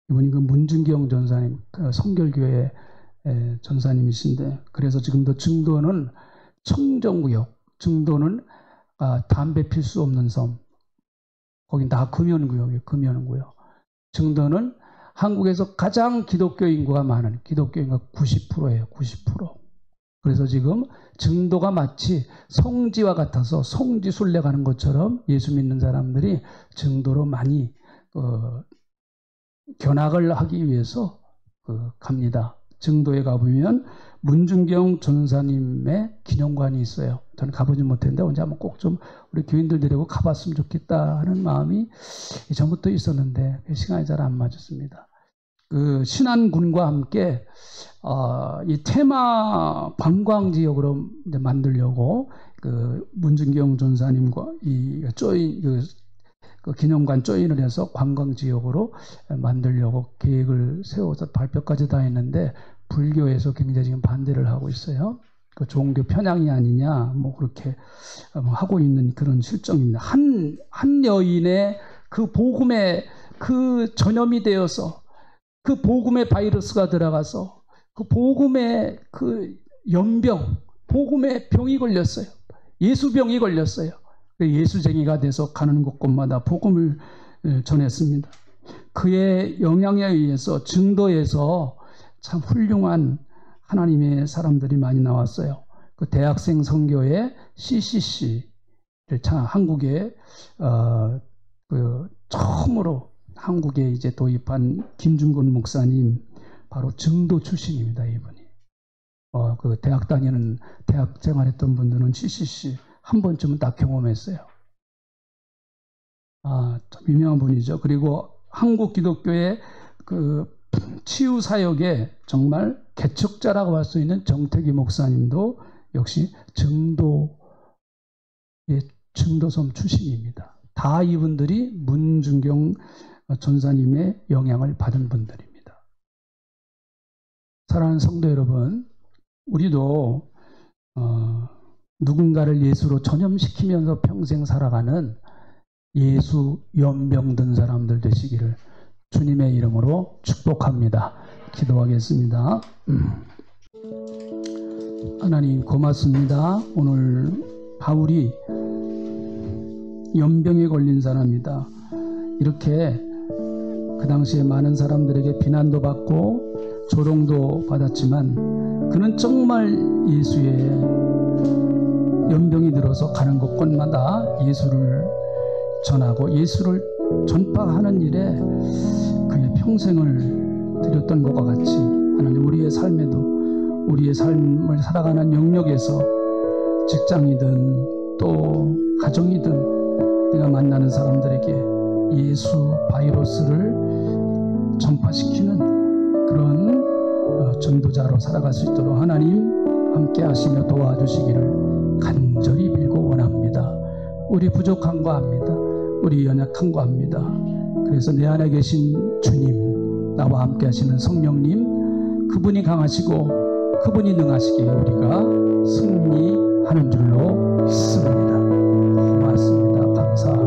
이분이 그 문준경 전사님, 그 성결교회 전사님이신데 그래서 지금도 증도는 청정구역, 증도는 담배 필 수 없는 섬, 거긴 다 금연구역이에요. 금연구역. 증도는 한국에서 가장 기독교 인구가 많은 기독교 인구가 90%예요. 90%. 그래서 지금 증도가 마치 성지와 같아서 성지 순례 가는 것처럼 예수 믿는 사람들이 증도로 많이 견학을 하기 위해서 갑니다. 증도에 가보면 문중경 전사님의 기념관이 있어요. 저는 가보지 못했는데 언제 한번 꼭 좀 우리 교인들 데리고 가봤으면 좋겠다 하는 마음이 전부터 있었는데 시간이 잘 안 맞았습니다. 그 신안군과 함께 이 테마 관광지역으로 이제 만들려고 그 문중경 전사님과 이 조인 그 기념관 조인을 해서 관광지역으로 만들려고 계획을 세워서 발표까지 다 했는데 불교에서 굉장히 지금 반대를 하고 있어요. 그 종교 편향이 아니냐 뭐 그렇게 하고 있는 그런 실정입니다. 한 여인의 그 복음에 그 전염이 되어서 그 복음의 바이러스가 들어가서 그 복음의 그 연병, 복음의 병이 걸렸어요. 예수병이 걸렸어요. 예수쟁이가 돼서 가는 곳곳마다 복음을 전했습니다. 그의 영향에 의해서 증도에서 참 훌륭한 하나님의 사람들이 많이 나왔어요. 그 대학생 선교회 CCC를 참 한국에 그 처음으로 한국에 이제 도입한 김중근 목사님 바로 증도 출신입니다. 이분이 그 대학 다니는 대학 생활했던 분들은 CCC 한 번쯤은 다 경험했어요. 참 유명한 분이죠. 그리고 한국 기독교의 그 치유 사역에 정말 개척자라고 할 수 있는 정태기 목사님도 역시 증도섬 출신입니다. 다 이분들이 문중경 전사님의 영향을 받은 분들입니다. 사랑하는 성도 여러분, 우리도 누군가를 예수로 전염시키면서 평생 살아가는 예수 연병든 사람들 되시기를 주님의 이름으로 축복합니다. 기도하겠습니다. 하나님 고맙습니다. 오늘 바울이 연병에 걸린 사람이다. 이렇게 그 당시에 많은 사람들에게 비난도 받고 조롱도 받았지만 그는 정말 예수의 연병이 들어서 가는 곳곳마다 예수를 전하고 예수를 전파하는 일에 그의 평생을 드렸던 것과 같이 하나님 우리의 삶에도 우리의 삶을 살아가는 영역에서 직장이든 또 가정이든 내가 만나는 사람들에게 예수 바이러스를 전파시키는 그런 전도자로 살아갈 수 있도록 하나님 함께 하시며 도와주시기를 간절히 빌고 원합니다. 우리 부족한 거 압니다. 우리 연약한 거 압니다. 그래서 내 안에 계신 주님, 나와 함께 하시는 성령님, 그분이 강하시고 그분이 능하시기에 우리가 승리하는 줄로 믿습니다. 고맙습니다. 감사합니다.